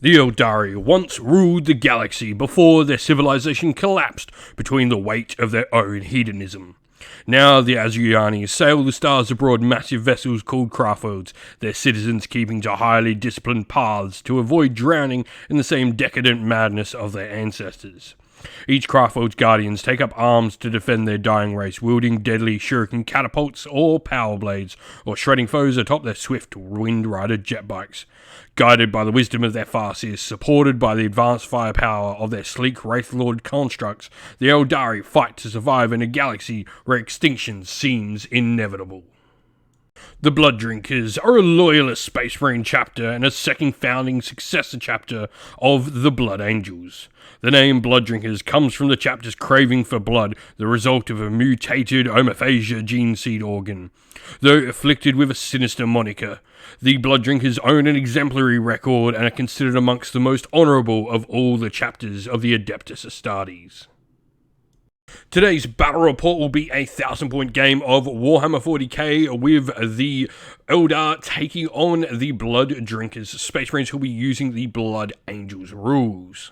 The Aeldari once ruled the galaxy before their civilization collapsed between the weight of their own hedonism. Now the Asuryani sail the stars aboard massive vessels called craftboats, their citizens keeping to highly disciplined paths to avoid drowning in the same decadent madness of their ancestors. Each craftboat's guardians take up arms to defend their dying race, wielding deadly shuriken catapults or power blades, or shredding foes atop their swift Wind Rider jet bikes. Guided by the wisdom of their farseers, supported by the advanced firepower of their sleek Wraithlord constructs, the Aeldari fight to survive in a galaxy where extinction seems inevitable. The Blood Drinkers are a loyalist Space Marine chapter and a second founding successor chapter of the Blood Angels. The name Blood Drinkers comes from the chapter's craving for blood, the result of a mutated homophagia gene seed organ. Though afflicted with a sinister moniker, the Blood Drinkers own an exemplary record and are considered amongst the most honourable of all the chapters of the Adeptus Astartes. Today's battle report will be a 1,000-point game of Warhammer 40k with the Eldar taking on the Blood Drinkers, Space Marines who will be using the Blood Angels rules.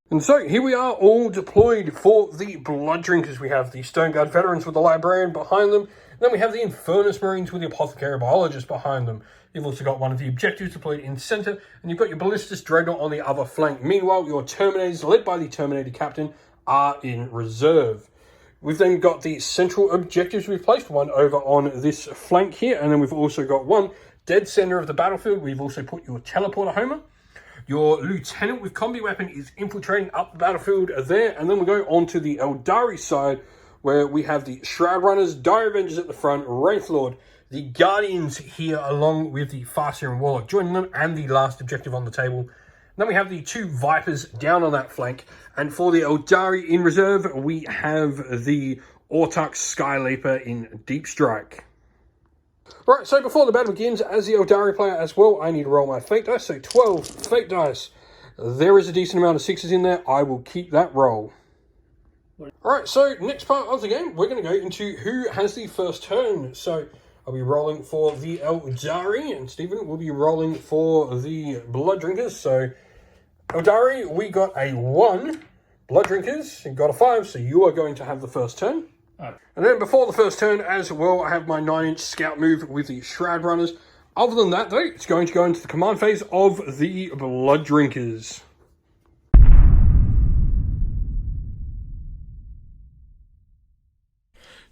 And so, here we are all deployed for the Blood Drinkers. We have the Stone Guard Veterans with the Librarian behind them. And then we have the Infernus Marines with the Apothecary Biologist behind them. You've also got one of the Objectives deployed in centre, and you've got your Ballistus Dreadnought on the other flank. Meanwhile, your Terminators, led by the Terminator Captain, are in reserve. We've then got the central objectives we've placed, one over on this flank here, and then we've also got one dead center of the battlefield. We've also put your Teleporter Homer. Your Lieutenant with Combi Weapon is infiltrating up the battlefield there, and then we go on to the Aeldari side, where we have the Shroud Runners, Dire Avengers at the front, Wraithlord, the Guardians here along with the Farseer and Warlock joining them, and the last objective on the table. Then we have the two Vipers down on that flank, and for the Aeldari in reserve, we have the Autarch Skyleaper in Deep Strike. Right, so before the battle begins, as the Aeldari player as well, I need to roll my fate dice, so 12 fate dice. There is a decent amount of 6s in there, I will keep that roll. Alright, so next part of the game, we're going to go into who has the first turn. So I'll be rolling for the Aeldari, and Stephen will be rolling for the Blood Drinkers. So Aeldari, we got a 1. Blood Drinkers, you got a 5, so you are going to have the first turn. And then before the first turn as well, I have my 9-inch scout move with the Shroud Runners. Other than that, though, it's going to go into the command phase of the Blood Drinkers.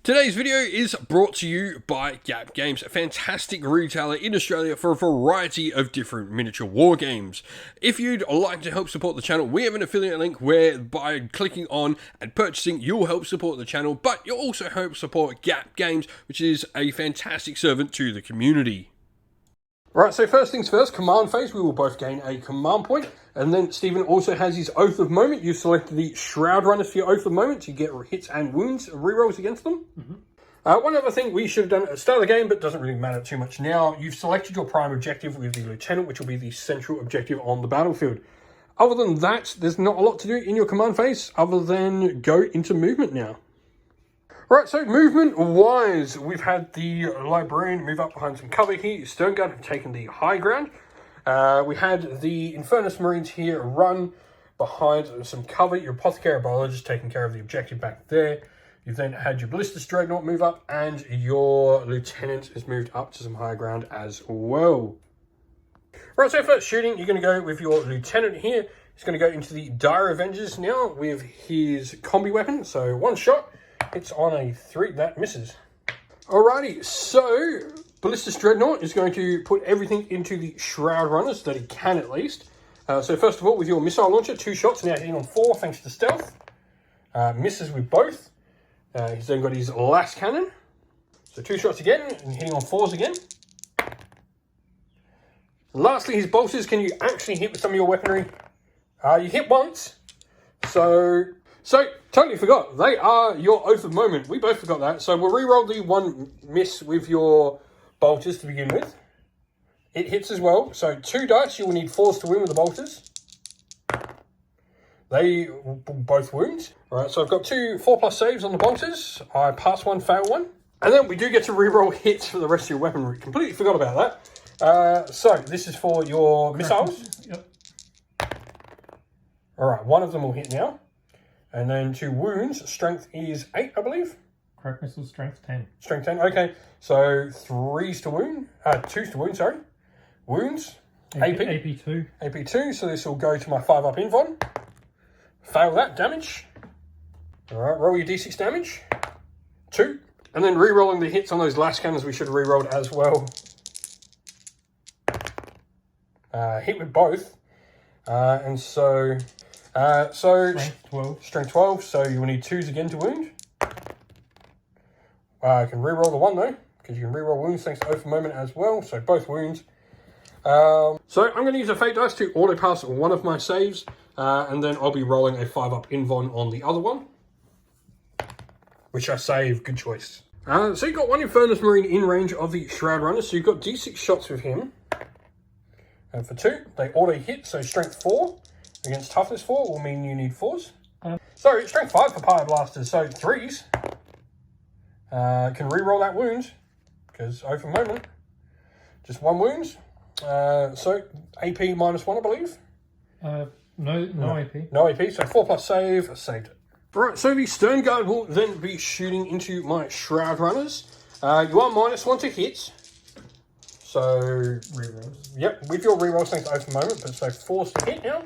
Today's video is brought to you by Gap Games, a fantastic retailer in Australia for a variety of different miniature war games. If you'd like to help support the channel, we have an affiliate link where by clicking on and purchasing, you'll help support the channel, but you'll also help support Gap Games, which is a fantastic servant to the community. Right, so first things first, command phase, we will both gain a command point, and then Stephen also has his Oath of Moment. You select the Shroud Runners for your Oath of Moment to get hits and wounds, rerolls against them. One other thing we should have done at the start of the game, but doesn't really matter too much now, you've selected your prime objective with the Lieutenant, which will be the central objective on the battlefield. Other than that, there's not a lot to do in your command phase, other than go into movement now. Right, so movement-wise, we've had the Librarian move up behind some cover here. Stone Guard have taken the high ground. We had the Infernus Marines here run behind some cover. Your Apothecary Biologist taking care of the objective back there. You've then had your Ballistus Dreadnought move up, and your Lieutenant has moved up to some high ground as well. Right, so first shooting, you're going to go with your Lieutenant here. He's going to go into the Dire Avengers now with his Combi Weapon. So one shot. It's on a 3, that misses. Alrighty, so Ballistus Dreadnought is going to put everything into the Shroud Runners, that he can at least. So first of all, with your missile launcher, 2 shots, now hitting on 4 thanks to stealth. Misses with both. He's then got his last cannon. So 2 shots again, and hitting on 4s again. And lastly, his bolters, can you actually hit with some of your weaponry? You hit once, so totally forgot. They are your Oath of Moment. We both forgot that. So we'll re-roll the 1 miss with your bolters to begin with. It hits as well. So 2 dice. You will need 4s to win with the bolters. They both wound. All right, so I've got 2 4+ saves on the bolters. I pass 1, fail 1. And then we do get to re-roll hits for the rest of your weaponry. Completely forgot about that. So this is for your missiles. Yep. All right, one of them will hit now. And then 2 wounds. Strength is 8, I believe. Crack missile, strength 10. Strength 10, okay. So 3's to wound, 2's to wound, sorry. Wounds, AP. AP2. AP2, so this will go to my 5-up invon. Fail that, damage. All right, roll your d6 damage. 2. And then re-rolling the hits on those last cannons we should have re-rolled as well. Hit with both. And so Strength 12. Strength 12, so you will need 2s again to wound. I can re-roll the 1 though, because you can re-roll wounds thanks to Oath of Moment as well, so both wounds. So I'm going to use a Fate Dice to auto-pass one of my saves, and then I'll be rolling a 5-up invon on the other one. Which I save, good choice. So you've got 1 Infernus Marine in range of the Shroud Runner, so you've got d6 shots with him. And for 2, they auto-hit, so Strength 4 against Toughness 4 will mean you need 4s. Sorry, Strength 5 for Pyre Blasters, so 3s. Can re-roll that wound, because Oath of Moment. Just 1 wound. So AP -1, I believe. No AP. No AP, so 4+ save, saved it. Right, so the Stern Guard will then be shooting into my Shroud Runners. You are -1 to hit. So, Rerolls. Yep, with your rerolls thanks to Oath of Moment, but so 4's to hit now.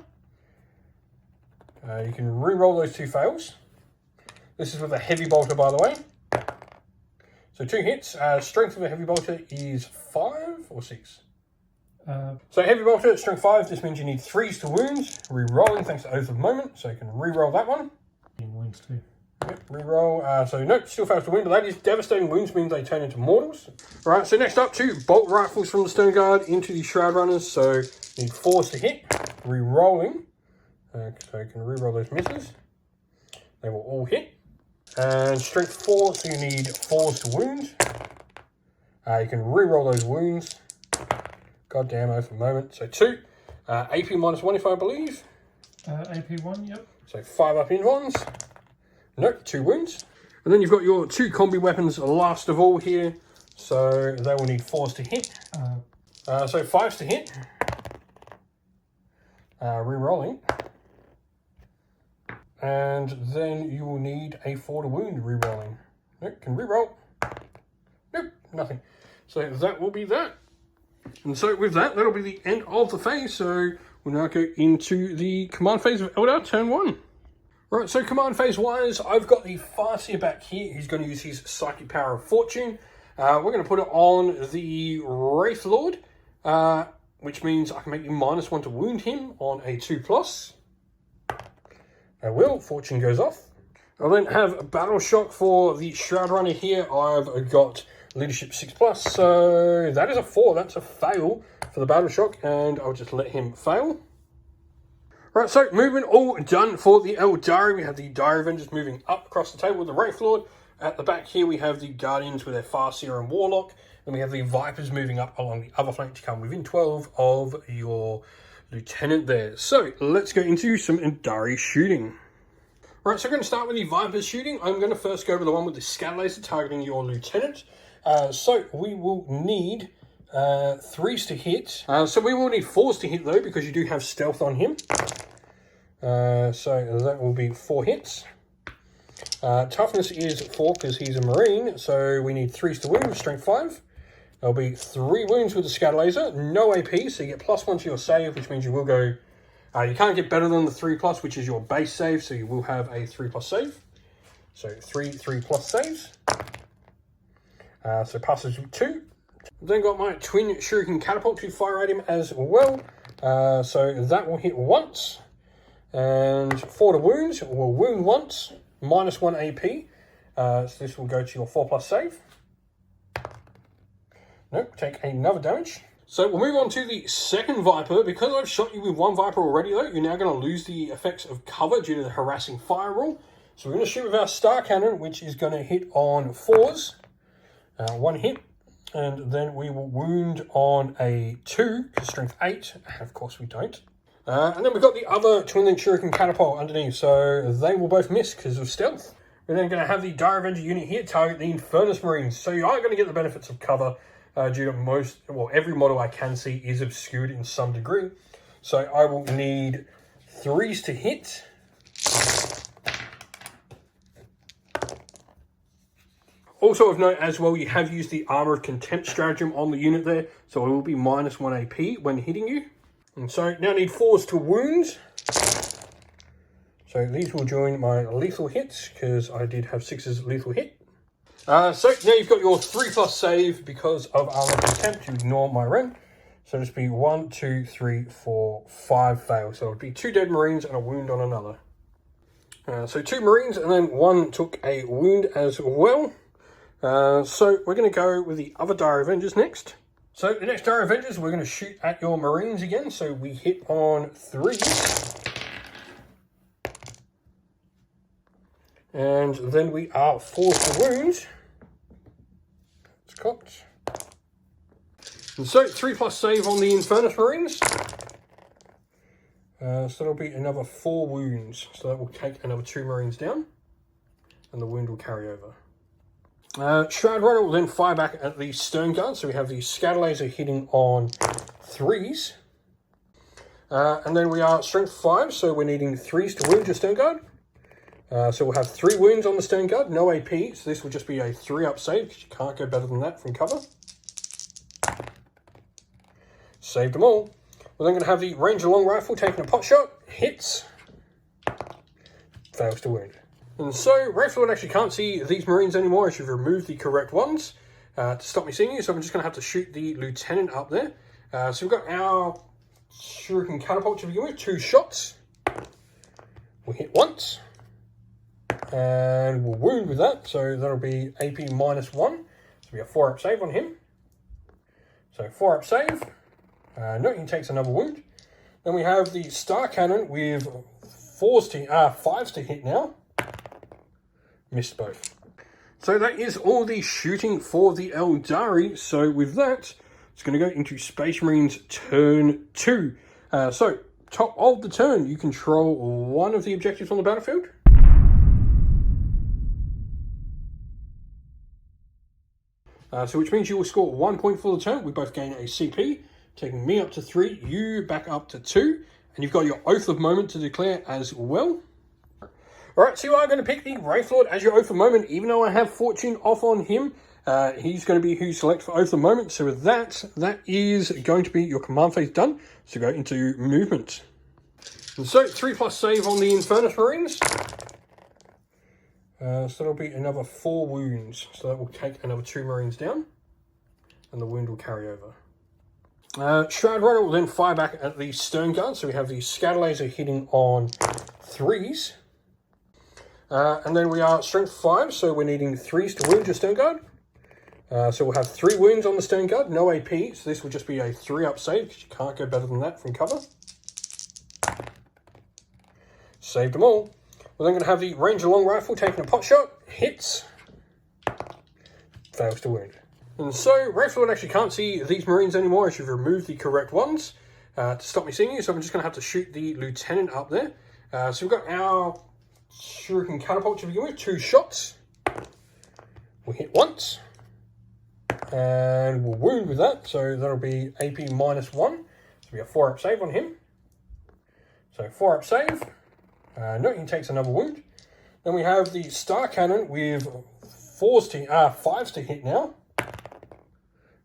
You can re-roll those 2 fails. This is with a Heavy Bolter, by the way. So 2 hits. Strength of a Heavy Bolter is 5 or 6? So Heavy Bolter, Strength 5, this means you need 3s to wound. Re-rolling thanks to Oath of Moment, so you can re-roll that one. Wounds too. Yep, re-roll. So nope, still fails to wound, but that is devastating wounds, means they turn into mortals. Alright, so next up, 2 bolt rifles from the Stern Guard into the Shroud Runners, so need 4s to hit. Re-rolling. So you can re-roll those misses. They will all hit. And Strength 4, so you need 4s to wound. You can re-roll those wounds. Goddamn Oath of Moment. So 2. AP -1 if I believe. AP1, yep. So 5-up invons. Nope, 2 wounds. And then you've got your 2 combi weapons last of all here. So they will need 4s to hit. So 5s to hit. Re-rolling. And then you will need a 4 to wound re-rolling. Nope, can re-roll. Nope, nothing. So that will be that. And so with that, that'll be the end of the phase. So we'll now go into the command phase of Eldar, turn 1. Right, so command phase wise, I've got the Farseer back here. He's going to use his Psychic Power of Fortune. We're going to put it on the Wraith Lord, which means I can make you -1 to wound him on a 2+. I will, Fortune goes off. I'll then have a Battle Shock for the Shroud Runner here. I've got Leadership 6+, so that is a 4. That's a fail for the Battle Shock, and I'll just let him fail. Right, so movement all done for the Aeldari. We have the Dire Avengers moving up across the table with the Wraith Lord. At the back here, we have the Guardians with their Farseer and Warlock. Then we have the Vipers moving up along the other flank to come within 12 of your Lieutenant there. So let's go into some Aeldari shooting. Right, so I'm going to start with the Vipers shooting. I'm going to first go over the one with the Scatter Laser targeting your Lieutenant. So we will need 3s to hit. So we will need 4s to hit though, because you do have stealth on him. So that will be 4 hits. Toughness is 4 because he's a Marine, so we need 3s to wound, Strength 5. There'll be 3 wounds with the Scatter Laser, no AP, so you get +1 to your save, which means you will go... you can't get better than the 3+, which is your base save, so you will have a 3+ save. So 3+ saves. So passes with 2. Then got my Twin Shuriken Catapult to fire at him as well. So that will hit once. And 4 to wound, will wound once, -1 AP. So this will go to your 4+ save. Nope, take another damage. So we'll move on to the second Viper. Because I've shot you with 1 Viper already though, you're now going to lose the effects of cover due to the harassing fire rule. So we're going to shoot with our Star Cannon, which is going to hit on 4s. 1 hit. And then we will wound on a 2, because Strength 8. Of course we don't. And then we've got the other Twin Link Shuriken Catapult underneath, so they will both miss because of stealth. We're then going to have the Dire Avenger unit here target the Infernus Marines, so you are going to get the benefits of cover due to every model I can see is obscured in some degree. So I will need 3s to hit. Also of note as well, you have used the Armor of Contempt stratagem on the unit there, so it will be -1 AP when hitting you. And so now I need 4s to wound. So these will join my lethal hits, because I did have 6's lethal hit. So now you've got your 3+ save because of Armor of Contempt to ignore my rend. So it'll just be 1, 2, 3, 4, 5 fails. So it would be 2 dead Marines and a wound on another. So 2 Marines and then 1 took a wound as well. So we're going to go with the other Dire Avengers next. So the next Dire Avengers, we're going to shoot at your Marines again. So we hit on 3s. And then we are 4s to wound. It's cocked. And so 3+ save on the Infernus Marines. So that'll be another 4 wounds. So that will take another 2 Marines down. And the wound will carry over. Shroud Runner will then fire back at the Stern Guard. So we have the Scatter Laser hitting on 3s. And then we are Strength 5. So we're needing 3s to wound your Stern Guard. So we'll have 3 wounds on the Stern Guard, no AP. So this will just be a 3-up save because you can't go better than that from cover. Saved them all. We're then going to have the Ranger Long Rifle taking a pot shot. Hits. Fails to wound. And so, Rifle actually can't see these Marines anymore as you've removed the correct ones to stop me seeing you. So I'm just going to have to shoot the Lieutenant up there. So we've got our Shuriken Catapult to begin with. 2 shots. We'll hit once. And we'll wound with that. So that'll be AP -1. So we have 4-up save on him. So 4-up save. No, he takes another wound. Then we have the Star Cannon with 5s to hit now. Missed both. So that is all the shooting for the Aeldari. So with that, it's going to go into Space Marines turn 2. So top of the turn, you control one of the objectives on the battlefield. So which means you will score 1 point for the turn. We both gain a CP, taking me up to 3, you back up to 2. And you've got your Oath of Moment to declare as well. Alright, so you are going to pick the Wraith Lord as your Oath of Moment, even though I have Fortune off on him. He's going to be who you select for Oath of Moment. So with that, that is going to be your command phase done. So go into movement. And so 3+ save on the Infernus Marines. So that'll be another 4 wounds. So that will take another 2 Marines down. And the wound will carry over. Shroud Runner will then fire back at the Stern Guard. So we have the Scatter Laser hitting on 3s. And then we are Strength 5. So we're needing 3s to wound your Stern Guard. So we'll have 3 wounds on the Stern Guard, no AP. So this will just be a 3-up save because you can't go better than that from cover. Saved them all. We're then going to have the Ranger Long Rifle taking a pot shot. Hits. Fails to wound. And so, Rifle actually can't see these Marines anymore as you've removed the correct ones to stop me seeing you. So I'm just going to have to shoot the Lieutenant up there. So we've got our Shuriken Catapult to begin with. 2 shots. We'll hit once. And we'll wound with that. So that'll be AP -1. So we have 4-up save on him. So 4-up save. No, he takes another wound. Then we have the Star Cannon with 5s to hit now.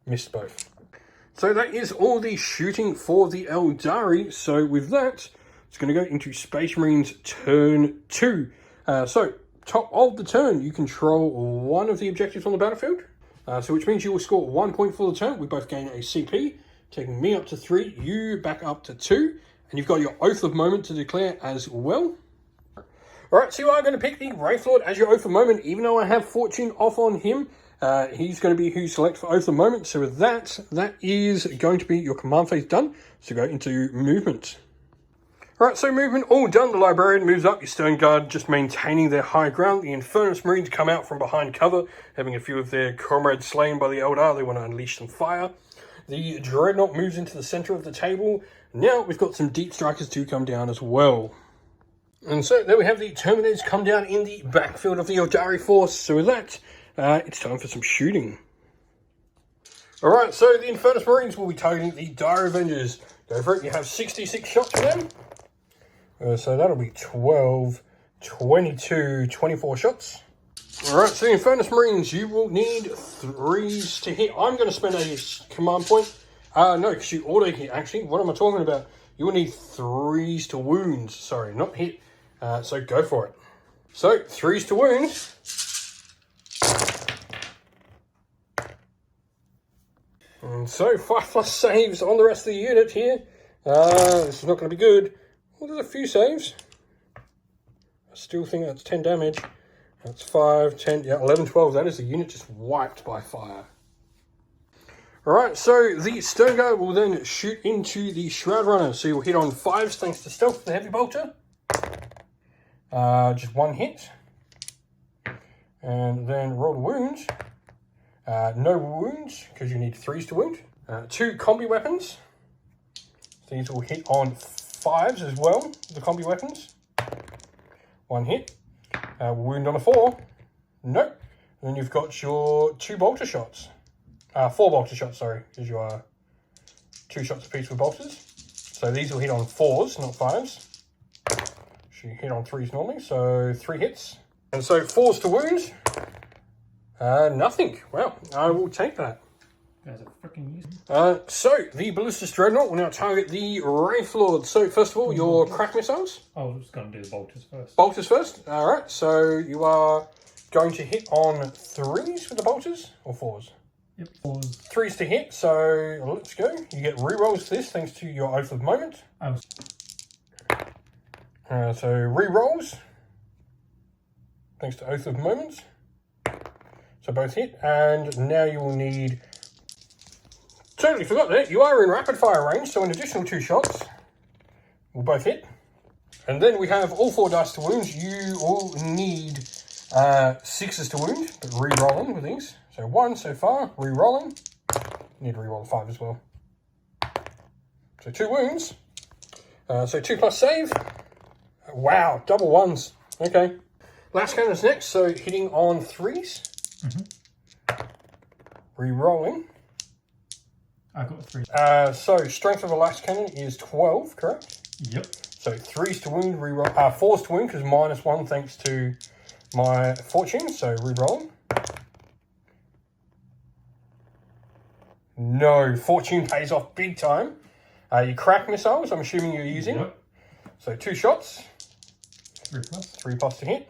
Missed both. So that is all the shooting for the Aeldari. So with that, it's going to go into Space Marines turn 2. So top of the turn, you control one of the objectives on the battlefield. So which means you will score 1 point for the turn. We both gain a CP, taking me up to 3, you back up to 2. And you've got your Oath of Moment to declare as well. Alright, so you are going to pick the Wraith Lord as your Oath of Moment, even though I have Fortune off on him. He's going to be who you select for Oath of Moment. So with that, that is going to be your command phase done. So go into movement. Alright, so movement all done. The Librarian moves up. Your Stern Guard just maintaining their high ground. The Infernus Marines come out from behind cover, having a few of their comrades slain by the Eldar. They want to unleash some fire. The Dreadnought moves into the center of the table. Now we've got some Deep Strikers to come down as well. And so there we have the Terminators come down in the backfield of the Aeldari force. So with that, it's time for some shooting. Alright, so the Infernus Marines will be targeting the Dire Avengers. Go for it, you have 66 shots for them. So that'll be 12, 22, 24 shots. Alright, so in Furnace Marines, you will need 3s to hit. I'm going to spend a command point. No, because you auto hit, actually. What am I talking about? You will need 3s to wounds. Sorry, not hit. So go for it. So, 3s to wounds. And so, 5+ saves on the rest of the unit here. This is not going to be good. Well, there's a few saves. I still think that's 10 damage. That's 5, 10, yeah, 11, 12. That is the unit just wiped by fire. Alright, so the Stone Guard will then shoot into the Shroud Runner. So you'll hit on 5s thanks to stealth for the Heavy Bolter. Just 1 hit. And then roll the wounds. No wounds, because you need 3s to wound. 2 combi weapons. These will hit on 5s as well, the combi weapons. 1 hit. Wound on a 4. Nope. And then you've got your 2 bolter shots. 4 bolter shots, sorry, because you are 2 shots apiece with bolters. So these will hit on 4s, not 5s. So you hit on 3s normally, so 3 hits. And so 4s to wound. Nothing. Well, I will take that. Guys are freaking easy. So the Ballistus Dreadnought will now target the Wraith Lord. So first of all, your crack missiles. I was just going to do the bolters first. Bolters first. All right. So you are going to hit on 3s with the bolters or 4s. Yep. 4s. 3s to hit. So let's go. You get rerolls to this thanks to your Oath of Moment. So rerolls thanks to Oath of Moment. So both hit, and now you will need. Totally forgot that you are in rapid fire range, so an additional 2 shots will both hit. And then we have all 4 dice to wounds. You will need 6s to wound, but re-rolling with these. So 1 so far, re-rolling. Need to re-roll 5 as well. So 2 wounds. So 2+ save. Wow, double 1s. Okay. Last cannon's next, so hitting on 3s. Re-rolling. I got 3. So strength of the last cannon is 12, correct? Yep. So 3s to wound, re-roll. 4s to wound because -1 thanks to my fortune. So re-rolling. No, fortune pays off big time. You crack missiles, I'm assuming you're using. Yep. So 2 shots. 3+. 3+ to hit.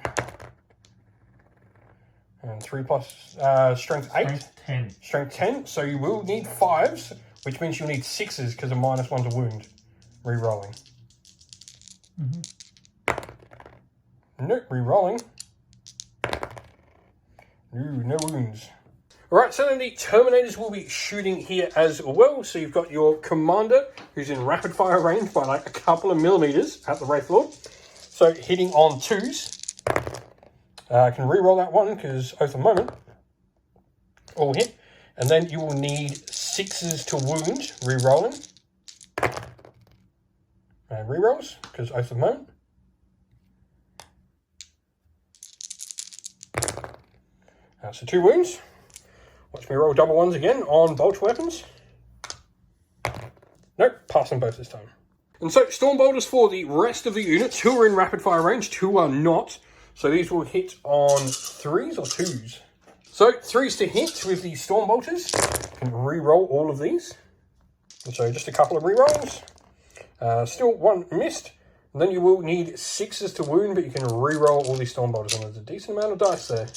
And 3+, strength 8. Strength 10. Strength 10. So you will need 5s, which means you'll need 6s because a -1's a wound. Re-rolling. Nope, re-rolling. Ooh, no wounds. Alright, so then the Terminators will be shooting here as well. So you've got your Commander, who's in rapid fire range by like a couple of millimeters at the Wraith Lord. So hitting on 2s. I can re-roll that one because Oath of Moment. All hit. And then you will need 6s to wound. Re-rolling. And re-rolls because Oath of Moment. So 2 wounds. Watch me roll double 1s again on bolt weapons. Nope, pass them both this time. And so Storm Bolters for the rest of the units. 2 are in rapid fire range, 2 are not. So these will hit on 3s or 2s. So 3s to hit with the Storm Bolters. You can re-roll all of these. And so just a couple of re-rolls. Still 1 missed. And then you will need 6s to wound, but you can re-roll all these Storm Bolters. And there's a decent amount of dice there.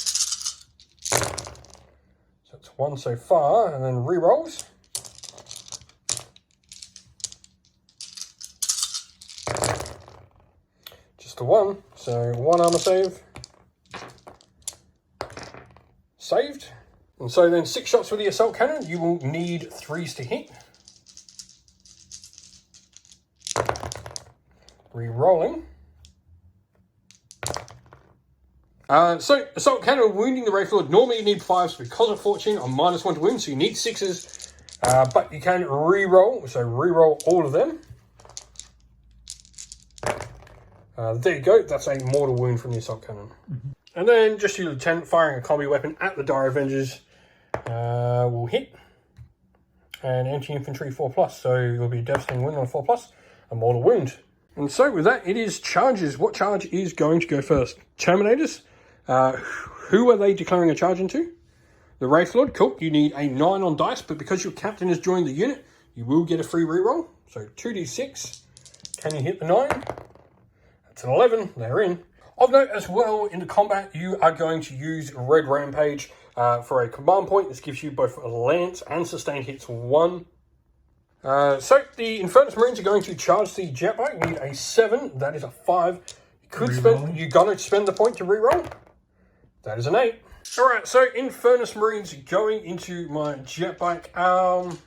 So it's 1 so far, and then re-rolls. Just a 1, so 1 armor save. Saved. And so then 6 shots with the Assault Cannon. You will need 3s to hit. Re-rolling. So Assault Cannon wounding the Wraith Lord. Normally you need 5s because of Fortune on -1 to wound, so you need 6s. But you can re-roll, so re-roll all of them. There you go, that's a mortal wound from the Assault Cannon. And then just your Lieutenant firing a combi weapon at the Dire Avengers will hit. And anti-infantry 4+, so it will be a devastating wound on a 4+, a mortal wound. And so with that, it is charges. What charge is going to go first? Terminators. Who are they declaring a charge into? The Wraith Lord. Cool. You need a 9 on dice, but because your captain has joined the unit, you will get a free reroll. So 2d6. Can you hit the 9? That's an 11. They're in. Of note as well, in the combat, you are going to use Red Rampage for a command point. This gives you both a lance and sustained hits 1. So the Infernus Marines are going to charge the jet bike. You need a 7. That is a 5. You're going to spend the point to reroll. That is an 8. All right, so Infernus Marines going into my jet bike. I'm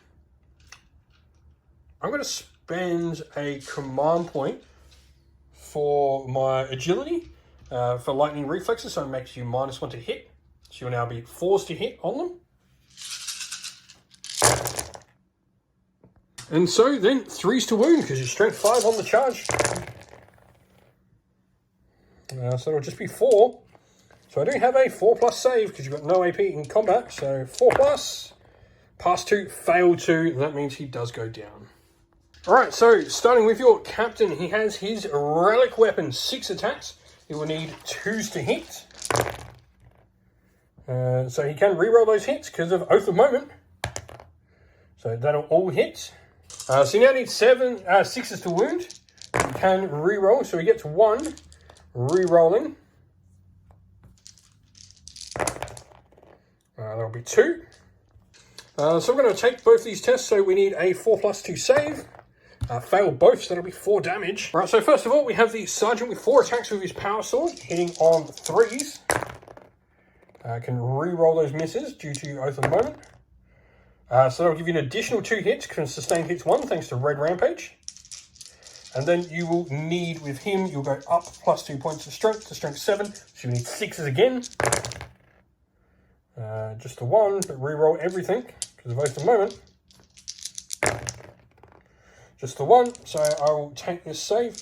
going to spend a command point for my agility for lightning reflexes, so it makes you -1 to hit. So you'll now be forced to hit on them. And so then 3s to wound because you're strength 5 on the charge. So it'll just be 4. So I do have a 4+ save because you've got no AP in combat. So 4+, pass 2, fail 2. That means he does go down. All right, so starting with your captain, he has his relic weapon, 6 attacks. He will need 2s to hit. So he can reroll those hits because of Oath of Moment. So that'll all hit. So you now need 6s to wound. You can reroll, so he gets 1 rerolling. That'll be 2. So we're going to take both these tests. So we need a 4+ to save. Fail both, so that'll be 4 damage. Right, so first of all, we have the Sergeant with 4 attacks with his Power Sword, hitting on 3s. Can re-roll those misses due to Oath of Moment. So that'll give you an additional 2 hits, can sustain hits 1, thanks to Red Rampage. And then you will need, with him, you'll go up +2 points of strength to strength 7, so you need 6s again. Just the 1, but re-roll everything, because of Oath of Moment. Just the 1, so I will take this save.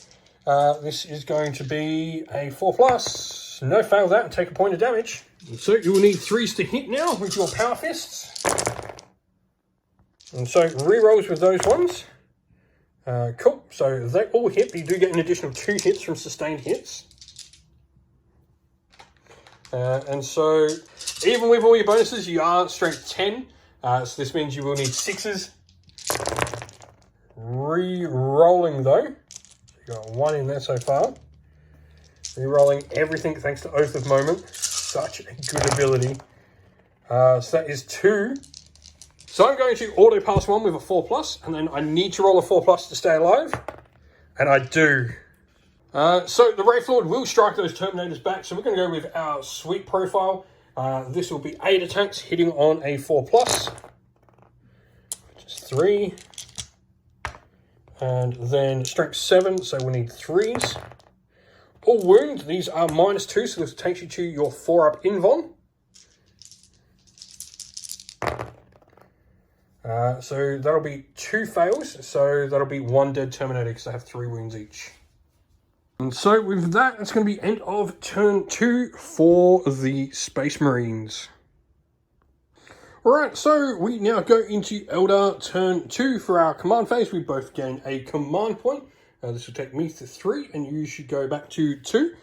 This is going to be a 4+. No, fail that and take a point of damage. So you will need 3s to hit now with your Power Fists. And so re-rolls with those ones. Cool, so they all hit, but you do get an additional 2 hits from sustained hits. And so even with all your bonuses, you are strength 10. So this means you will need 6s. Re-rolling though, you got 1 in there so far. Re-rolling everything thanks to Oath of Moment, such a good ability. So that is 2. So I'm going to auto pass 1 with a 4+, and then I need to roll a 4+ to stay alive, and I do. So the Wraith Lord will strike those Terminators back, so we're going to go with our sweep profile. This will be 8 attacks hitting on a 4+, just 3. And then strength 7, so we need 3s. All wound, these are -2, so this takes you to your 4-up invuln. So that'll be 2 fails, so that'll be 1 dead Terminator because they have 3 wounds each. And so with that, it's going to be end of turn 2 for the Space Marines. Alright, so we now go into Eldar turn 2 for our command phase. We both gain a command point. This will take me to 3, and you should go back to 2.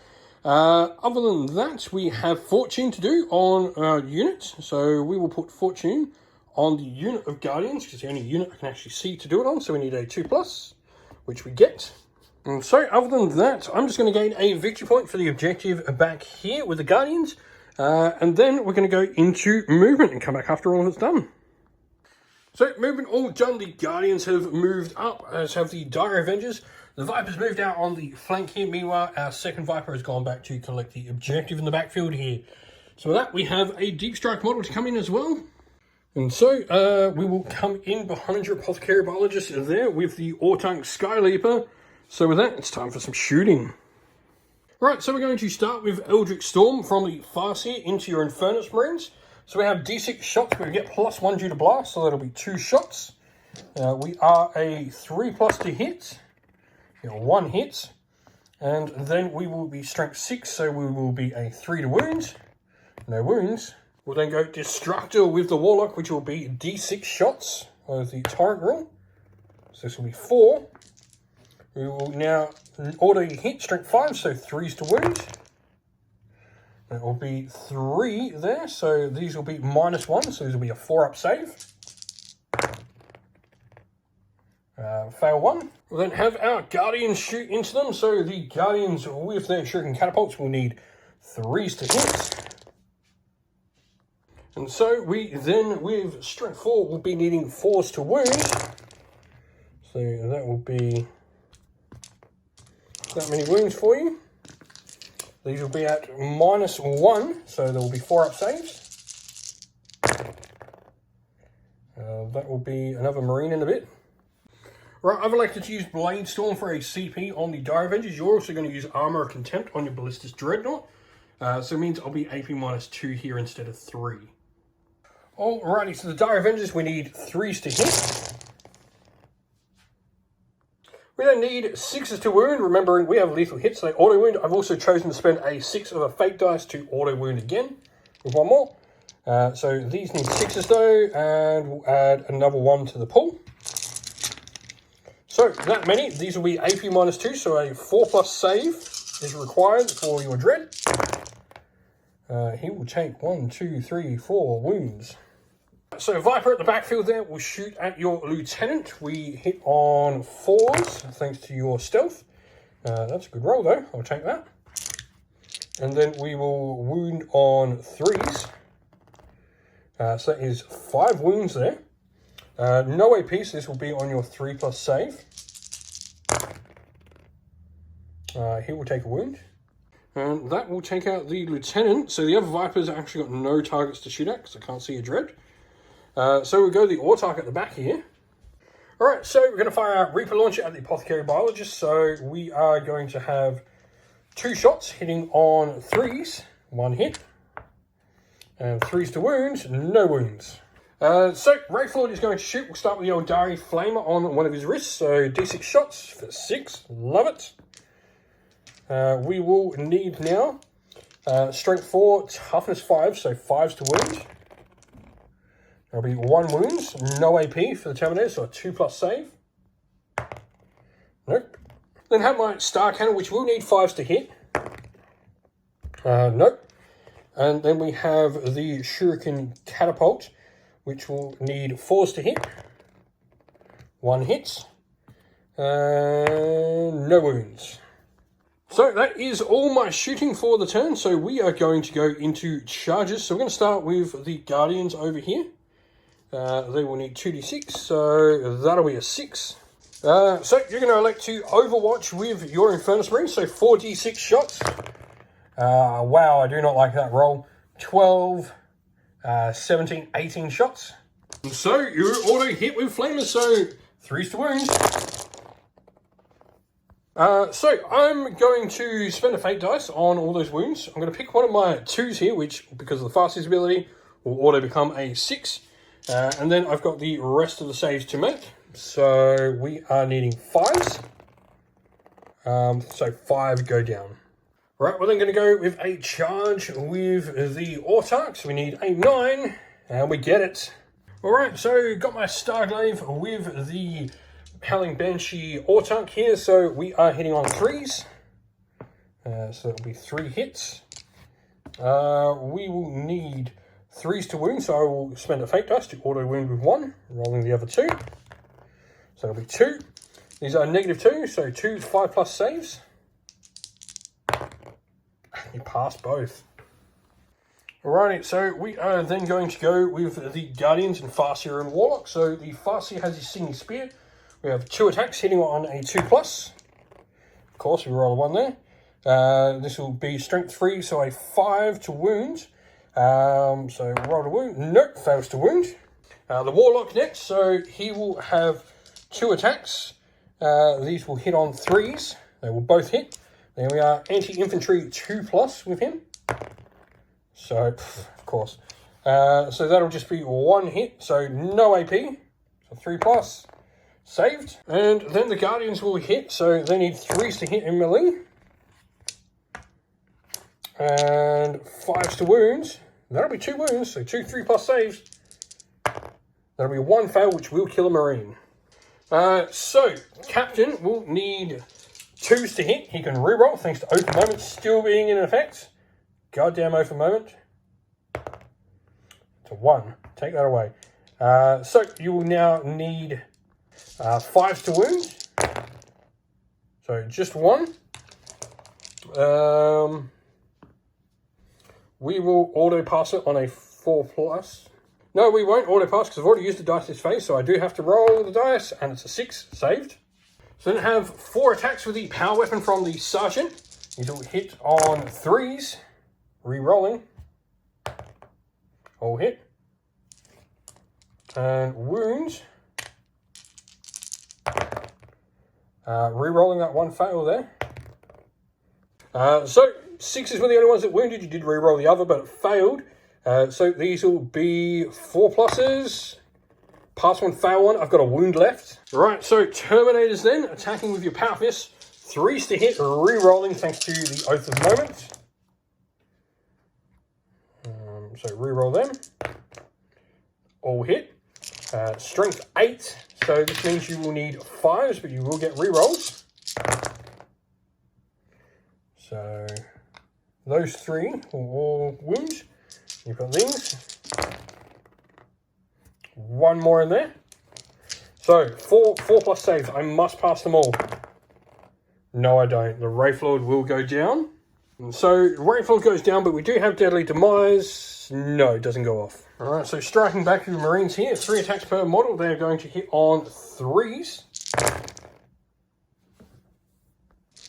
Other than that, we have Fortune to do on our unit. So we will put Fortune on the unit of Guardians, because it's the only unit I can actually see to do it on. So we need a 2+, which we get. And so other than that, I'm just going to gain a victory point for the objective back here with the Guardians. And then we're going to go into movement and come back after all of it's done. So movement all done, the Guardians have moved up, as have the Dire Avengers. The Viper's moved out on the flank here. Meanwhile, our second Viper has gone back to collect the objective in the backfield here. So with that, we have a Deep Strike model to come in as well. And so we will come in behind your Apothecary Biologist there with the Autank Skyleaper. So with that, it's time for some shooting. Right, so we're going to start with Eldritch Storm from the Farseer into your Infernus Marines. So we have D6 shots, but we get +1 due to blast, so that'll be 2 shots. We are a 3+ to hit, 1 hit, and then we will be strength 6, so we will be a 3 to wound, no wounds. We'll then go Destructor with the Warlock, which will be D6 shots with the Torrent rule. So this will be 4. We will now auto hit strength 5, so 3s to wound. That will be 3 there, so these will be -1, so these will be a 4-up save. Fail 1. We'll then have our Guardians shoot into them, so the Guardians with their shuriken catapults will need 3s to hit. And so we then, with strength 4, will be needing 4s to wound. So that will be that many wounds for you. These will be at -1, so there will be 4-up saves. That will be another Marine in a bit. Right, I've elected to use Blade Storm for a CP on the Dire Avengers. You're also going to use Armor of Contempt on your Ballistus Dreadnought. So it means I'll be AP -2 here instead of 3. Alrighty, so the Dire Avengers, we need 3s to hit. We don't need 6s to wound. Remembering we have lethal hits, they auto wound. I've also chosen to spend a 6 of a fate dice to auto wound again with 1 more. So these need 6s though, and we'll add another 1 to the pool. So that many, these will be AP -2, so a 4+ save is required for your Dread. He will take 1, 2, 3, 4 wounds. So Viper at the backfield there will shoot at your Lieutenant. We hit on 4s, thanks to your stealth. That's a good roll though, I'll take that. And then we will wound on 3s. So that is 5 wounds there. No AP, so this will be on your 3+ save. He will take a wound. And that will take out the Lieutenant. So the other Vipers actually got no targets to shoot at because I can't see a Dread. So we'll go the Autarch at the back here. Alright, so we're going to fire our Reaper Launcher at the Apothecary Biologist. So we are going to have 2 shots hitting on 3s. 1 hit. And 3s to wound. No wounds. So Wraithlord is going to shoot. We'll start with the Aeldari Flamer on one of his wrists. So D6 shots for 6. Love it. We will need now strength 4, toughness 5, so 5s to wound. There'll be 1 wound, no AP for the Terminator, so a 2+ save. Nope. Then have my Star Cannon, which will need 5s to hit. Nope. And then we have the Shuriken Catapult, which will need 4s to hit. 1 hit. No wounds. So that is all my shooting for the turn. So we are going to go into charges. So we're going to start with the Guardians over here. They will need 2d6, so that'll be a 6. So you're going to elect to Overwatch with your Infernus Marine, so 4d6 shots. Wow, I do not like that roll. 12, 17, 18 shots. So you're auto hit with Flamers, so 3s to wound. So I'm going to spend a fate dice on all those wounds. I'm going to pick one of my 2s here, which, because of the fastest ability, will auto become a 6. And then I've got the rest of the saves to make. So we are needing 5s. So 5 go down. Right, we're then going to go with a charge with the Autarch. So we need a 9, and we get it. Alright, so got my Starglaive with the Howling Banshee Autarch here. So we are hitting on 3s. So that'll be 3 hits. We will need 3s to wound, so I will spend a fate dice to auto wound with 1, rolling the other 2. So it'll be 2. These are -2, so 2 5+ saves. You pass both. Alrighty, so we are then going to go with the Guardians and Farseer and Warlock. So the Farseer has his Singing Spear. We have 2 attacks hitting on a 2+. Of course, we roll a 1 there. This will be strength 3, so a 5 to wound. So roll to wound. Nope, fails to wound. The Warlock next, so he will have 2 attacks. These will hit on 3s. They will both hit. There we are, anti-infantry 2+ with him. So, of course. So that'll just be 1 hit, so no AP. So 3+. Saved. And then the Guardians will hit, so they need 3s to hit in melee. And 5s to wound. That'll be 2 wounds, so 2 3+ saves. That'll be 1 fail, which will kill a Marine. So, Captain will need 2s to hit. He can reroll thanks to Oath of Moment still being in effect. Goddamn Oath of Moment. To 1. Take that away. So, you will now need 5s to wound. So, just 1. We will auto pass it on a 4+. No, we won't auto pass because I've already used the dice this phase, so I do have to roll the dice, and it's a 6 saved. So then have 4 attacks with the power weapon from the Sergeant. These will hit on 3s, re-rolling. All hit. And wounds. Re-rolling that 1 fail there. So 6s were the only ones that wounded. You did re-roll the other, but it failed. So these will be 4+. Pass 1, fail 1. I've got a wound left. Right, so Terminators then, attacking with your Power Fist. 3s to hit, re-rolling thanks to the Oath of Moment. So re-roll them. All hit. Strength 8. So this means you will need 5s, but you will get re-rolls. So those 3 will all wound. You've got these. 1 more in there. So 4+ saves. I must pass them all. No, I don't. The Wraith Lord will go down. And so Wraith Lord goes down, but we do have Deadly Demise. No, it doesn't go off. All right, so striking back with Marines here. 3 attacks per model. They're going to hit on 3s.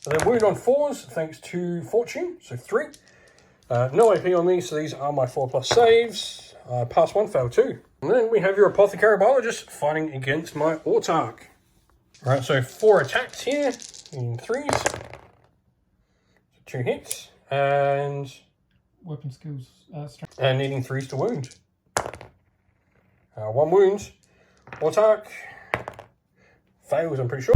And then wound on 4s, thanks to Fortune. So 3. No AP on these, so these are my 4+ saves. Pass 1, fail 2. And then we have your Apothecary Biologist fighting against my Autarch. Alright, so 4 attacks here, in 3s. So 2 hits, and... Weapon skills, strength. And needing 3s to wound. 1 wound. Autarch. Fails, I'm pretty sure.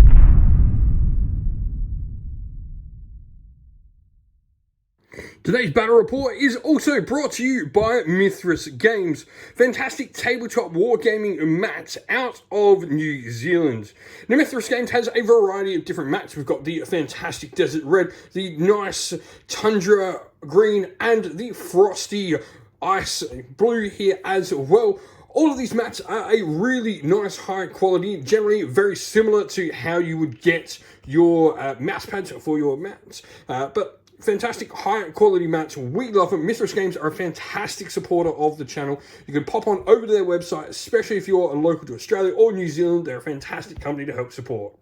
Today's battle report is also brought to you by Mithras Games, fantastic tabletop wargaming mats out of New Zealand. Now, Mithras Games has a variety of different mats. We've got the fantastic Desert Red, the nice Tundra Green, and the frosty Ice Blue here as well. All of these mats are a really nice high quality, generally very similar to how you would get your mouse pads for your mats, but fantastic high quality mats. We love them. Mithras Games are a fantastic supporter of the channel. You can pop on over to their website, especially if you're local to Australia or New Zealand. They're a fantastic company to help support.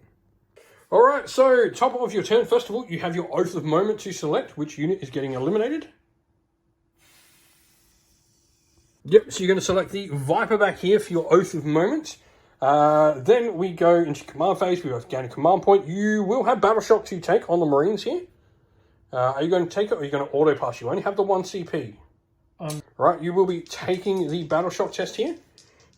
All right, so top of your turn, first of all, you have your Oath of Moment to select which unit is getting eliminated. Yep, so you're going to select the Viper back here for your Oath of Moment. Then we go into command phase. We have gain a command point. You will have Battle Shock to take on the Marines here. Are you going to take it or are you going to auto pass? You only have the 1 CP. Right, you will be taking the Battle Shock test here.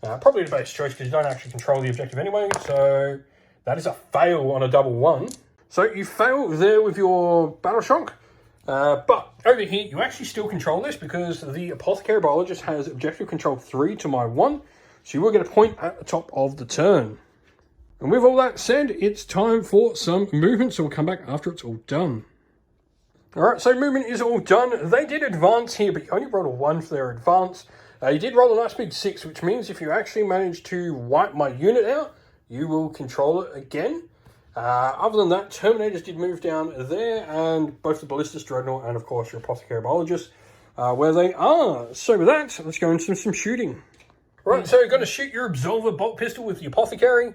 Probably the base choice because you don't actually control the objective anyway. So that is a fail on a double 1. So you fail there with your Battle Shock. But over here, you actually still control this because the Apothecary Biologist has objective control 3 to my 1. So you will get a point at the top of the turn. And with all that said, it's time for some movement. So we'll come back after it's all done. Alright, so movement is all done. They did advance here, but you only rolled a 1 for their advance. You did roll a nice big 6, which means if you actually manage to wipe my unit out, you will control it again. Other than that, Terminators did move down there, and both the Ballistus Dreadnought and, of course, your Apothecary Biologist, where they are. So with that, let's go into some shooting. Right, so you're going to shoot your Absolver Bolt Pistol with the Apothecary.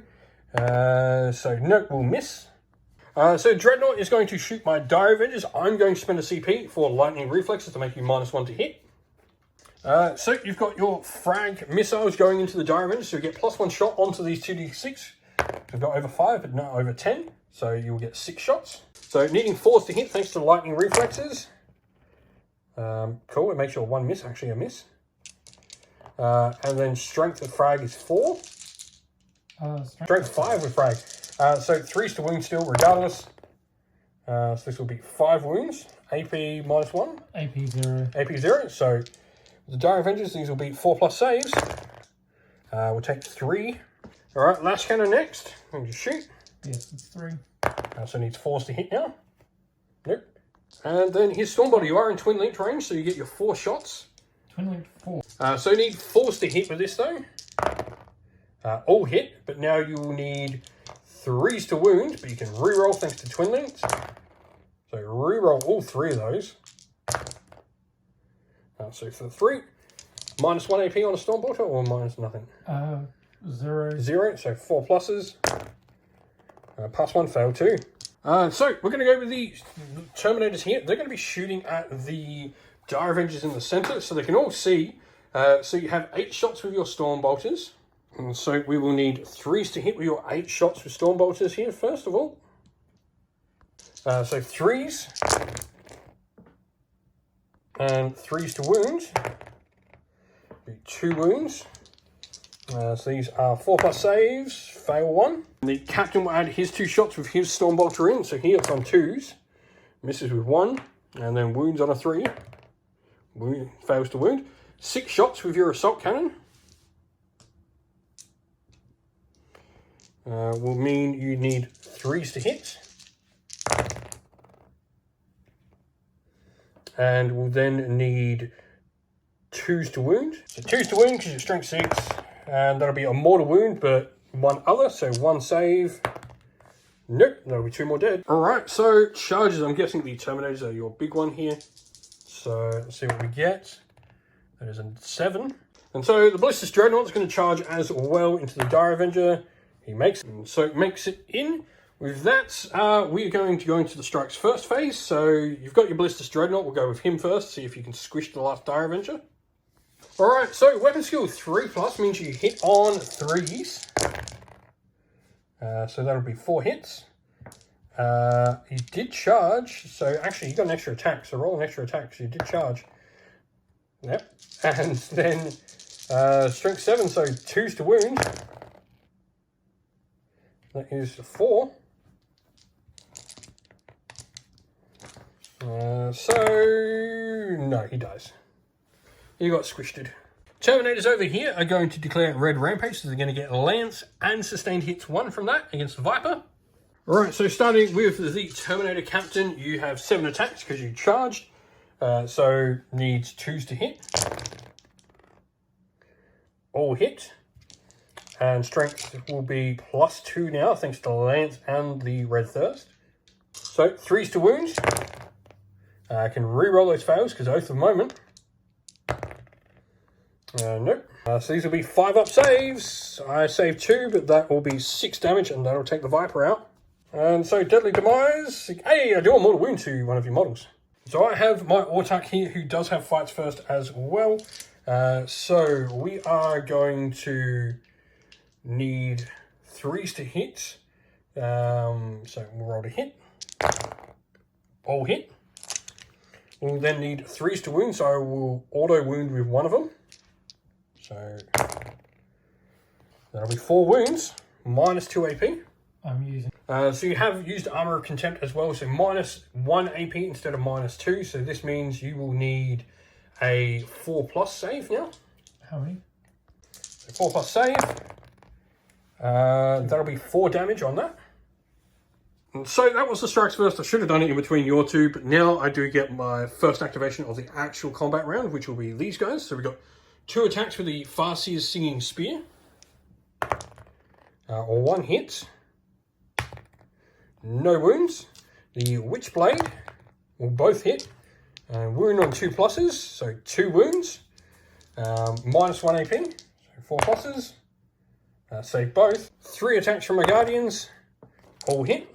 So nope, will miss. So Dreadnought is going to shoot my Dire Avengers. I'm going to spend a CP for Lightning Reflexes to make you -1 to hit. So you've got your frag missiles going into the Dire Avengers, so you get +1 shot onto these 2d6. We've got over 5, but not over 10, so you will get 6 shots. So needing 4s to hit thanks to Lightning Reflexes. Cool, it makes your 1 miss actually a miss. And then Strength of frag is 4. Strength 5 with frag. So 3s to wound still, regardless. So this will be 5 wounds. AP -1. AP 0. AP 0. So the Dire Avengers, these will be 4+ saves. We'll take 3 All right, lash cannon next. And just shoot. Yes, it's 3. So needs 4s to hit now. Nope. And then his Stormbody. You are in twin linked range, so you get your 4 shots. Twin linked 4. So you need 4s to hit with this though. All hit, but now you will need 3s to wound, but you can reroll thanks to twin linked. So reroll all 3 of those. So for the 3, minus 1 AP on a Stormbolter or minus nothing? 0. 0, so 4 pluses. Pass 1, fail 2. So we're going to go with the Terminators here. They're going to be shooting at the Dire Avengers in the center, so they can all see. So you have 8 shots with your Stormbolters. And so we will need 3s to hit with your 8 shots with Stormbolters here, first of all. So 3s. And 3s to wound. 2 wounds. So these are 4+ saves, fail 1. And the captain will add his 2 shots with his Stormbolter in. So here it's on 2s. Misses with 1. And then wounds on a 3. Fails to wound. 6 shots with your assault cannon. Will mean you need 3s to hit. And will then need 2s to wound. So 2s to wound because you're strength 6. And that'll be a mortal wound, but 1 other. So 1 save. Nope, there'll be 2 more dead. All right, so charges. I'm guessing the Terminators are your big one here. So let's see what we get. That is a 7. And so the Ballistic Dreadnought is going to charge as well into the Dire Avenger. He makes it. So it makes it in. With that, we're going to go into the strikes first phase. So you've got your Ballistic Dreadnought. We'll go with him first, see if you can squish the last Dire Avenger. All right, so weapon skill 3+ means you hit on 3s. So that'll be 4 hits. He did charge, so actually you got an extra attack. So roll an extra attack, so you did charge. Yep. And then strength 7, so 2s to wound. That is 4. So no, he dies. He got squished. Terminators over here are going to declare Red Rampage, so they're going to get Lance and sustained hits 1 from that against the Viper. Alright, so starting with the Terminator Captain, you have 7 attacks because you charged. So needs 2s to hit. All hit. And strength will be +2 now, thanks to Lance and the Red Thirst. So 3s to wound. I can re-roll those fails because Oath of Moment. Nope. So these will be 5-up saves. I saved 2, but that will be 6 damage, and that'll take the Viper out. And so Deadly Demise. Hey, I do a mortal wound to one of your models. So I have my Autark here, who does have fights first as well. So we are going to need 3s to hit. So we'll roll to hit. All hit. We'll then need 3s to wound, so I will auto wound with 1 of them. So that'll be 4 wounds, -2 AP. I'm using. So you have used Armor of Contempt as well, so -1 AP instead of -2. So this means you will need a 4+ save now. How many? So 4+ save. That'll be 4 damage on that. And so that was the strikes first. I should have done it in between your 2, but now I do get my first activation of the actual combat round, which will be these guys. So we've got 2 attacks with the Farseer's Singing Spear. Or 1 hit. No wounds. The Witchblade will both hit. Wound on 2 pluses, so 2 wounds. -1 AP, so 4 pluses. Save both. 3 attacks from my Guardians. All hit.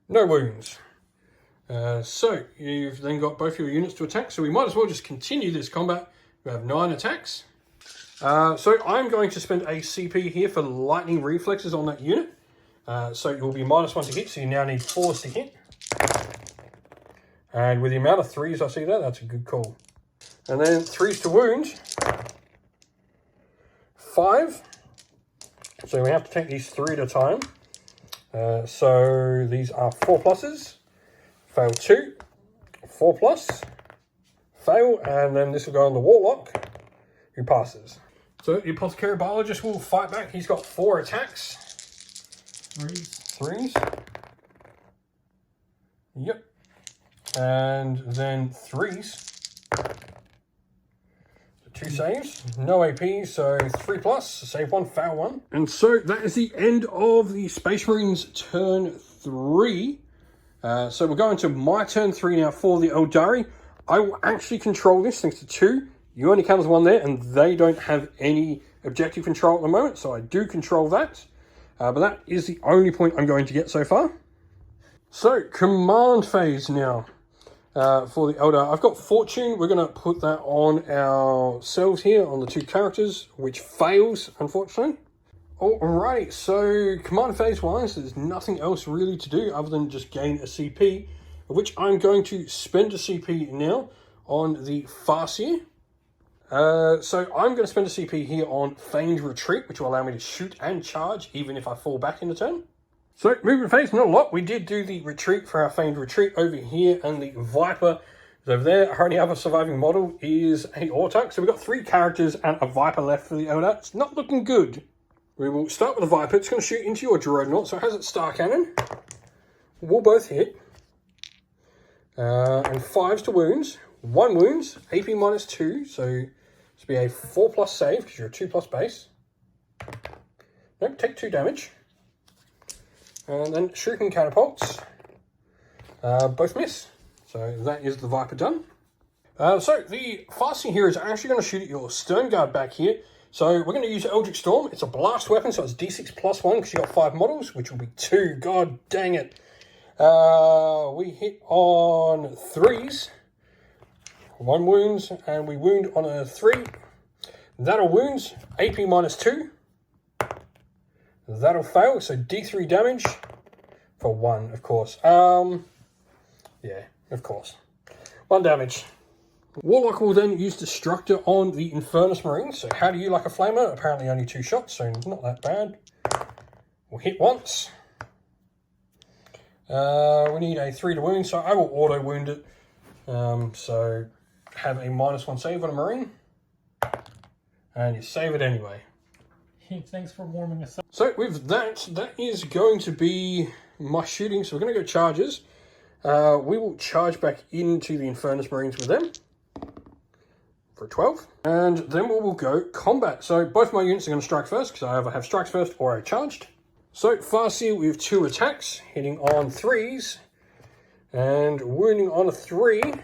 No wounds. So you've then got both your units to attack. So we might as well just continue this combat. We have 9 attacks. So I'm going to spend a CP here for lightning reflexes on that unit. So it will be -1 to hit. So you now need 4s to hit. And with the amount of 3s I see there, that's a good call. And then 3s to wound. 5. So we have to take these 3 at a time. So these are 4 pluses. Fail 2. 4+. Fail. And then this will go on the Warlock, who passes. So the Apothecary Biologist will fight back. He's got 4 attacks. Threes. Yep. And then 3s. 2 saves, no AP, so 3+, save 1, fail 1. And so that is the end of the Space Marines turn 3. So we're going to my turn 3 now for the Aeldari. I will actually control this thanks to 2. You only count as 1 there, and they don't have any objective control at the moment, so I do control that. But that is the only point I'm going to get so far. So, command phase now. For the Eldar, I've got Fortune. We're going to put that on ourselves here on the 2 characters, which fails, unfortunately. Alrighty, so command phase wise, there's nothing else really to do other than just gain a CP, which I'm going to spend a CP now on the Farseer. So I'm going to spend a CP here on Feigned Retreat, which will allow me to shoot and charge even if I fall back in the turn. So, movement phase, not a lot. We did do the retreat for our Feigned Retreat over here, and the Viper is over there. Our only other surviving model is a Autarch. So we've got 3 characters and a Viper left for the Eldar. It's not looking good. We will start with the Viper. It's going to shoot into your Dreadnought, so it has its Star Cannon. We'll both hit. And 5s to wounds. 1 wounds, AP -2, so this will be a 4+ save, because you're a 2+ base. Nope, take 2 damage. And then Shuriken Catapults, both miss. So that is the Viper done. So the Farseer here is actually going to shoot at your Stern Guard back here. So we're going to use Eldritch Storm. It's a blast weapon, so it's D6 +1 because you got 5 models, which will be 2. God dang it. We hit on 3s. 1 wounds, and we wound on a 3. That'll wounds, AP -2. That'll fail, so D3 damage for 1, of course. Yeah, of course. 1 damage. Warlock will then use Destructor on the Infernus Marines. So how do you like a Flamer? Apparently only 2 shots, so not that bad. We'll hit once. We need a 3 to wound, so I will auto wound it. So have a -1 save on a Marine. And you save it anyway. Thanks for warming us up. So with that, that is going to be my shooting. So we're going to go charges. We will charge back into the Infernus Marines with them for 12. And then we will go combat. So both my units are going to strike first because I either have strikes first or I charged. So Farseer with 2 attacks, hitting on 3s and wounding on a 3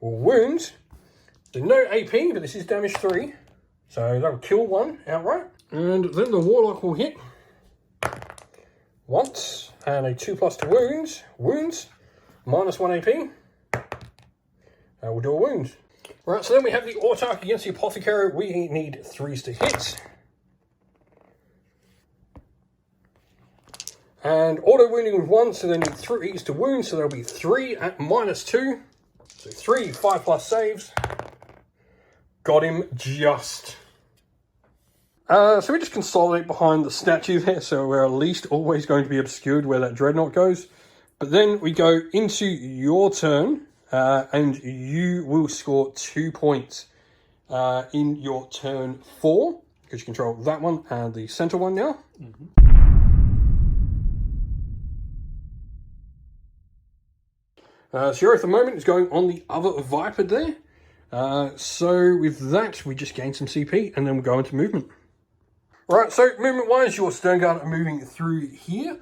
or wound. So no AP, but this is damage 3. So that will kill 1 outright. And then the Warlock will hit once, and a 2+ to wounds. Wounds, -1 AP. We'll do a wound. Right, so then we have the Autarch against the Apothecary. We need 3s to hit. And auto wounding with 1, so they need 3s to wound, so there'll be 3 at -2. So 3 5+ saves. Got him just. So we just consolidate behind the statue there, so we're at least always going to be obscured where that Dreadnought goes. But then we go into your turn, and you will score 2 points in your turn 4, because you control that one and the center one now. Sierra at the moment is going on the other Viper there. So with that, we just gain some CP, and then we'll go into movement. Right, so movement-wise, your Stern Guard are moving through here.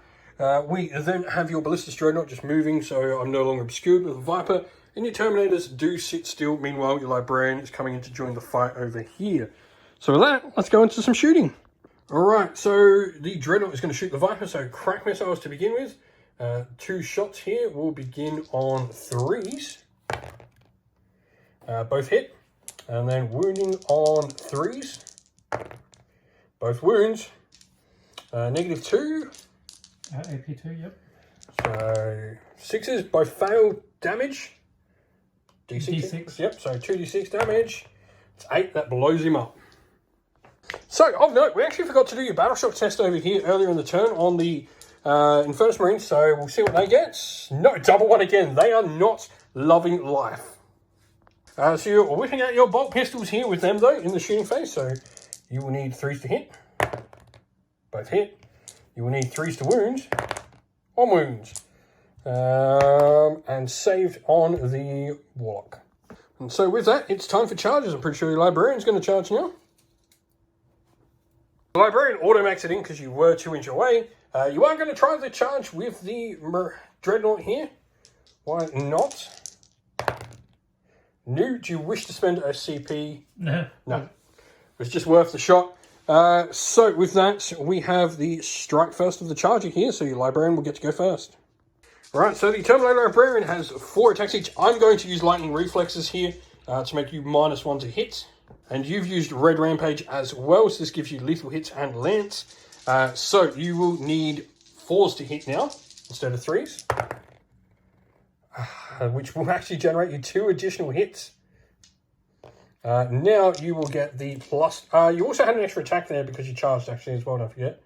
We then have your Ballistic Dreadnought just moving, so I'm no longer obscured with the Viper. And your Terminators do sit still. Meanwhile, your Librarian is coming in to join the fight over here. So with that, let's go into some shooting. Alright, so the Dreadnought is going to shoot the Viper, so crack missiles to begin with. 2 shots here will begin on 3s. Both hit. And then wounding on 3s. Both wounds. -2. AP2, yep. So 6s, both fail damage. D6. Yep, so 2d6 damage. It's 8, that blows him up. So, of note, we actually forgot to do your battle shock test over here earlier in the turn on the Infernus Marines, so we'll see what they get. No, double 1 again. They are not loving life. So you're whipping out your bolt pistols here with them, though, in the shooting phase, so You will need 3s to hit. Both hit. You will need 3s to wound. 1 wounds. And saved on the Warlock. And so with that, it's time for charges. I'm pretty sure your Librarian's going to charge now. The Librarian auto-maxed it in because you were 2 inches away. You are going to try the charge with the Dreadnought here. Why not? No, do you wish to spend a CP? No. No. It's just worth the shot. So with that, we have the strike first of the charger here, so your Librarian will get to go first. Right, so the Terminator Librarian has 4 attacks each. I'm going to use Lightning Reflexes here to make you -1 to hit. And you've used Red Rampage as well, so this gives you lethal hits and lance. So you will need 4s to hit now, instead of 3s. Which will actually generate you 2 additional hits. Now you will get the plus... you also had an extra attack there because you charged actually as well, don't forget.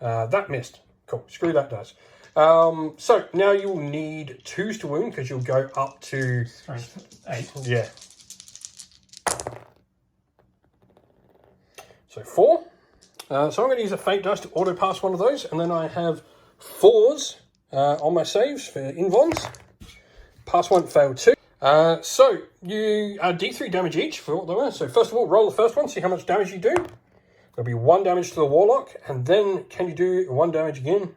That missed. Cool, screw that dice. So now you will need 2s to wound because you'll go up to... Strength 8. Yeah. So 4. So I'm going to use a fate dice to auto pass one of those, and then I have 4s on my saves for invons. Pass 1, fail 2. So you D3 damage each for what they were. So first of all, roll the first one, see how much damage you do. There'll be 1 damage to the Warlock, and then can you do 1 damage again?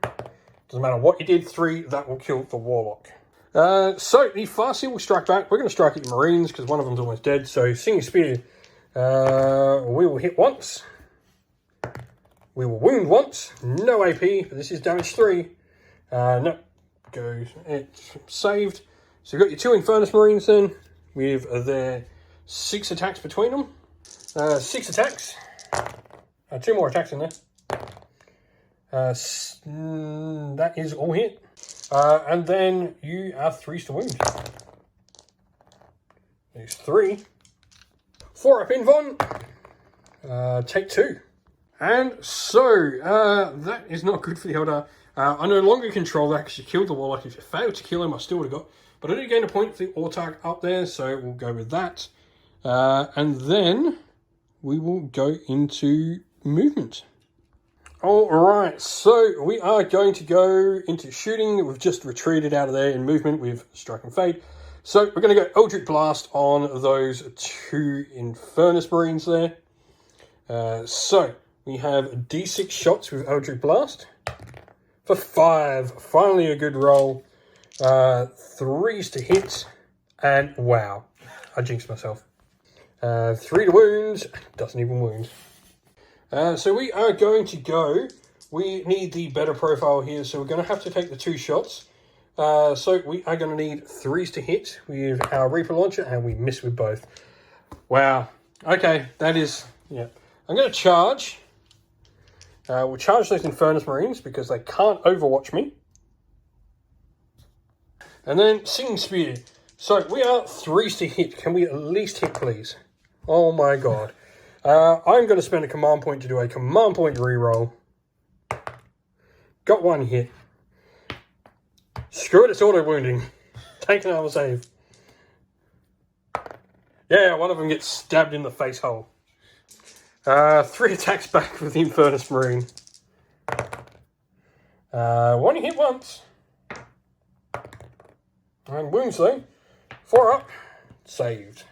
Doesn't matter what you did, 3, that will kill the Warlock. So the Farseer will strike back. We're going to strike at your Marines because one of them's almost dead. So Singing Spear, we will hit once. We will wound once. No AP, but this is damage 3. No, goes, it's saved. So you've got your 2 Infernus Marines then, with their 6 attacks between them. 6 attacks. 2 more attacks in there. That is all hit. And then you have 3s to wound. There's 3. 4 up in Von. Take 2. And so, that is not good for the Eldar. I no longer control that because you killed the Warlock. If you failed to kill him, I still would have got... But I did gain a point for the Autarch up there, so we'll go with that. And then we will go into movement. All right, so we are going to go into shooting. We've just retreated out of there in movement with Strike and Fade. So we're going to go Eldritch Blast on those 2 Infernus Marines there. So we have D6 shots with Eldritch Blast. For 5, finally a good roll. 3s to hit, and wow, I jinxed myself. 3 to wound, doesn't even wound. So we are going to go, we need the better profile here, so we're going to have to take the 2 shots. So we are going to need 3s to hit with our Reaper Launcher, and we miss with both. Wow, okay, that is, yeah. I'm going to charge. We'll charge those Infernus Marines because they can't overwatch me. And then Singing Spear. So we are 3s to hit. Can we at least hit, please? Oh my god. I'm going to spend a command point to do a command point reroll. Got 1 hit. Screw it, it's auto wounding. Take another save. Yeah, one of them gets stabbed in the face hole. 3 attacks back with the Infernus Marine. 1 hit once. And wounds though. 4 up. Saved.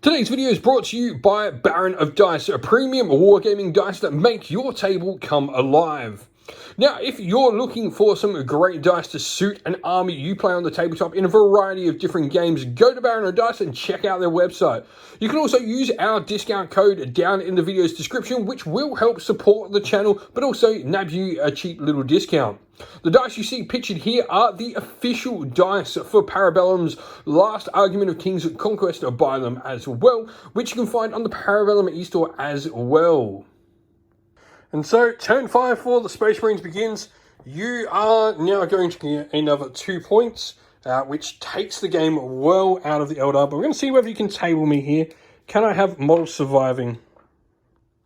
Today's video is brought to you by Baron of Dice, a premium wargaming dice that make your table come alive. Now, if you're looking for some great dice to suit an army you play on the tabletop in a variety of different games, go to Baron of Dice and check out their website. You can also use our discount code down in the video's description, which will help support the channel, but also nab you a cheap little discount. The dice you see pictured here are the official dice for Parabellum's Last Argument of King's Conquest by them as well, which you can find on the Parabellum eStore as well. And so, turn 5 for the Space Marines begins. You are now going to get another 2 points, which takes the game well out of the Eldar. But we're going to see whether you can table me here. Can I have models surviving?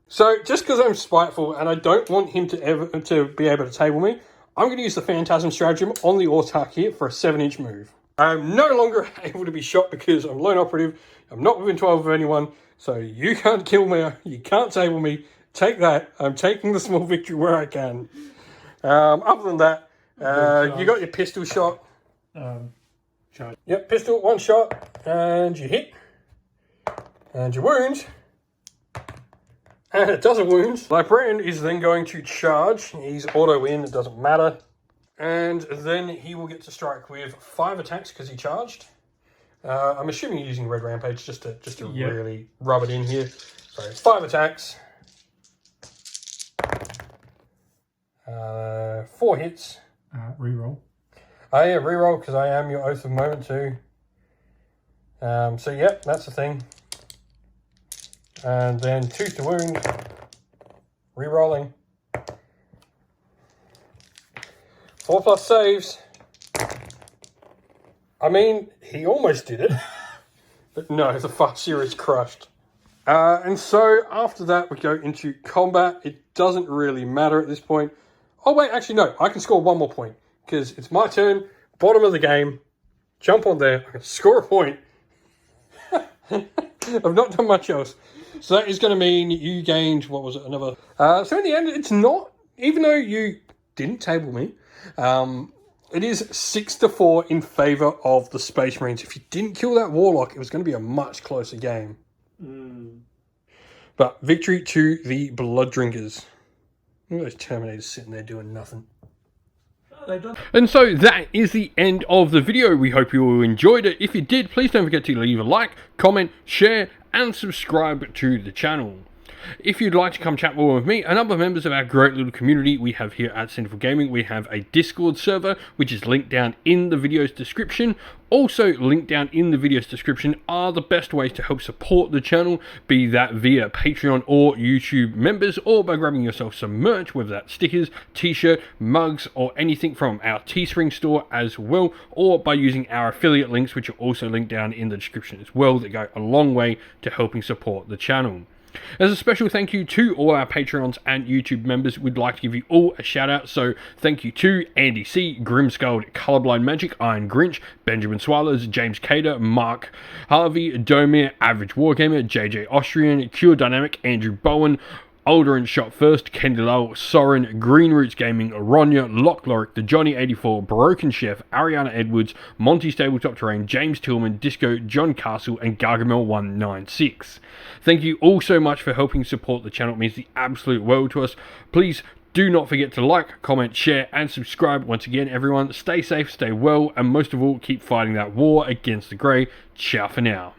So, just because I'm spiteful and I don't want him to be able to table me, I'm going to use the Phantasm Stratagem on the Autarch here for a 7-inch move. I'm no longer able to be shot because I'm lone operative. I'm not within 12 of anyone, so you can't kill me. You can't table me. Take that. I'm taking the small victory where I can. Other than that, you got your pistol shot. Charge. Yep, pistol, one shot, and you hit. And you wound. And it doesn't wound. Librarian is then going to charge. He's auto in, it doesn't matter. And then he will get to strike with 5 attacks because he charged. I'm assuming you're using Red Rampage just to really rub it in here. So 5 attacks. 4 hits. Reroll. Oh yeah, reroll because I am your Oath of Moment too. So yep, that's the thing. And then tooth to wound. Rerolling. 4+ saves. I mean, he almost did it. But no, the Farseer is crushed. And so after that, we go into combat. It doesn't really matter at this point. Oh wait, actually no, I can score 1 more point. Because it's my turn, bottom of the game. Jump on there, I can score a point. I've not done much else. So that is going to mean you gained, what was it, another... so in the end, it's not, even though you didn't table me, it is 6-4 in favour of the Space Marines. If you didn't kill that Warlock, it was going to be a much closer game. But victory to the Blood Drinkers. Look at those Terminators sitting there doing nothing. And so that is the end of the video. We hope you all enjoyed it. If you did, please don't forget to leave a like, comment, share, and subscribe to the channel. If you'd like to come chat more with me and other members of our great little community we have here at Centerful Gaming, we have a Discord server, which is linked down in the video's description. Also linked down in the video's description are the best ways to help support the channel, be that via Patreon or YouTube members, or by grabbing yourself some merch, whether that's stickers, t-shirt, mugs, or anything from our Teespring store as well, or by using our affiliate links, which are also linked down in the description as well, that go a long way to helping support the channel. As a special thank you to all our Patreons and YouTube members, we'd like to give you all a shout out. So thank you to Andy C, Grimskull, Colorblind Magic, Iron Grinch, Benjamin Swallows, James Cater, Mark Harvey, Domir, Average Wargamer, JJ Austrian, Cure Dynamic, Andrew Bowen, Alderin Shot First, Kendall, Soren, Green Roots Gaming, Ronya, Lock Lorick, The Johnny 84, Broken Chef, Ariana Edwards, Monty's Tabletop Terrain, James Tillman, Disco, John Castle, and Gargamel 196. Thank you all so much for helping support the channel. It means the absolute world to us. Please do not forget to like, comment, share, and subscribe. Once again, everyone, stay safe, stay well, and most of all, keep fighting that war against the grey. Ciao for now.